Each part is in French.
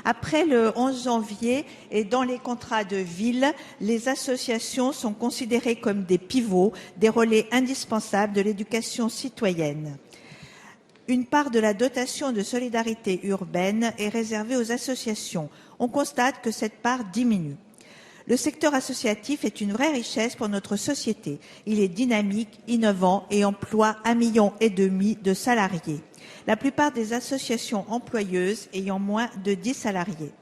Après le 11 janvier et dans les contrats de ville, les associations sont considérées comme des pivots, des relais indispensables de l'éducation citoyenne. Une part de la dotation de solidarité urbaine est réservée aux associations. On constate que cette part diminue. Le secteur associatif est une vraie richesse pour notre société. Il est dynamique, innovant et emploie 1,5 million de salariés. La plupart des associations employeuses ayant moins de 10 salariés.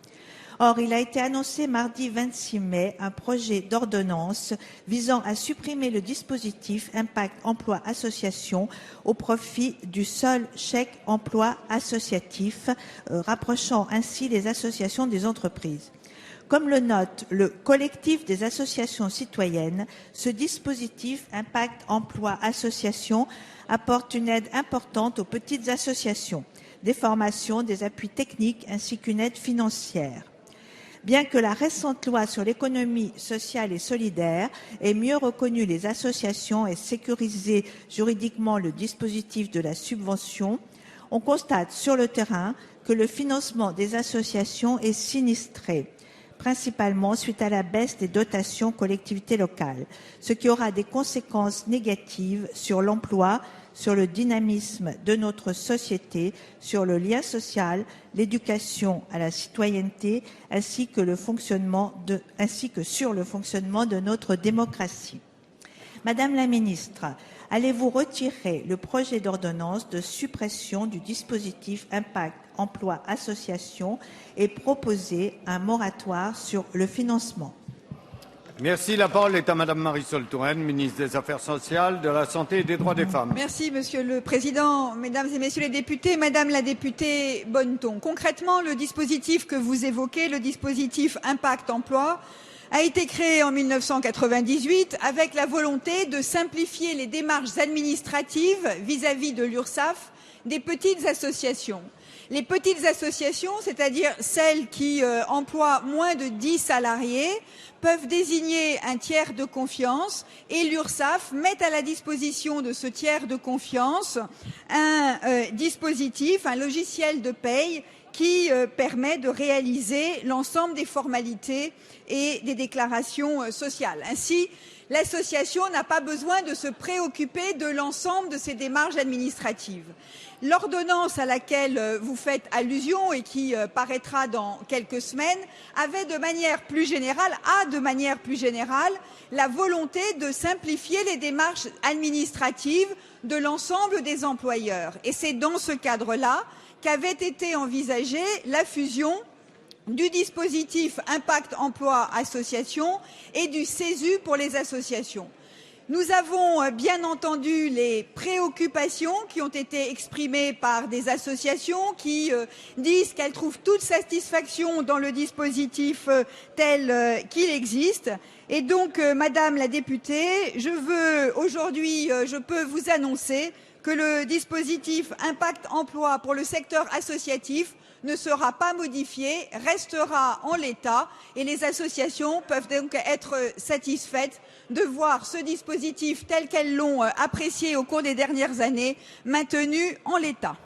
Or, il a été annoncé mardi 26 mai un projet d'ordonnance visant à supprimer le dispositif Impact Emploi Association au profit du seul chèque emploi associatif, rapprochant ainsi les associations des entreprises. Comme le note le collectif des associations citoyennes, ce dispositif Impact Emploi Association apporte une aide importante aux petites associations, des formations, des appuis techniques ainsi qu'une aide financière. Bien que la récente loi sur l'économie sociale et solidaire ait mieux reconnu les associations et sécurisé juridiquement le dispositif de la subvention, on constate sur le terrain que le financement des associations est sinistré, principalement suite à la baisse des dotations collectivités locales, ce qui aura des conséquences négatives sur l'emploi, sur le dynamisme de notre société, sur le lien social, l'éducation à la citoyenneté, ainsi que sur le fonctionnement de notre démocratie. Madame la ministre, allez-vous retirer le projet d'ordonnance de suppression du dispositif Impact Emploi Association et proposer un moratoire sur le financement? Merci. La parole est à Madame Marisol Touraine, ministre des Affaires sociales, de la Santé et des Droits des Femmes. Merci, Monsieur le Président. Mesdames et Messieurs les députés, Madame la députée Bonneton. Concrètement, le dispositif que vous évoquez, le dispositif Impact Emploi, a été créé en 1998 avec la volonté de simplifier les démarches administratives vis-à-vis de l'URSSAF des petites associations. Les petites associations, c'est-à-dire celles qui emploient moins de 10 salariés, peuvent désigner un tiers de confiance et l'URSSAF met à la disposition de ce tiers de confiance un dispositif, un logiciel de paye qui permet de réaliser l'ensemble des formalités et des déclarations sociales. Ainsi, l'association n'a pas besoin de se préoccuper de l'ensemble de ces démarches administratives. L'ordonnance à laquelle vous faites allusion et qui paraîtra dans quelques semaines a de manière plus générale la volonté de simplifier les démarches administratives de l'ensemble des employeurs. Et c'est dans ce cadre-là qu'avait été envisagée la fusion du dispositif Impact Emploi Association et du CESU pour les associations. Nous avons bien entendu les préoccupations qui ont été exprimées par des associations qui disent qu'elles trouvent toute satisfaction dans le dispositif tel qu'il existe. Et donc, Madame la députée, je peux vous annoncer que le dispositif Impact Emploi pour le secteur associatif ne sera pas modifié, restera en l'état et les associations peuvent donc être satisfaites de voir ce dispositif tel qu'elles l'ont apprécié au cours des dernières années maintenu en l'état.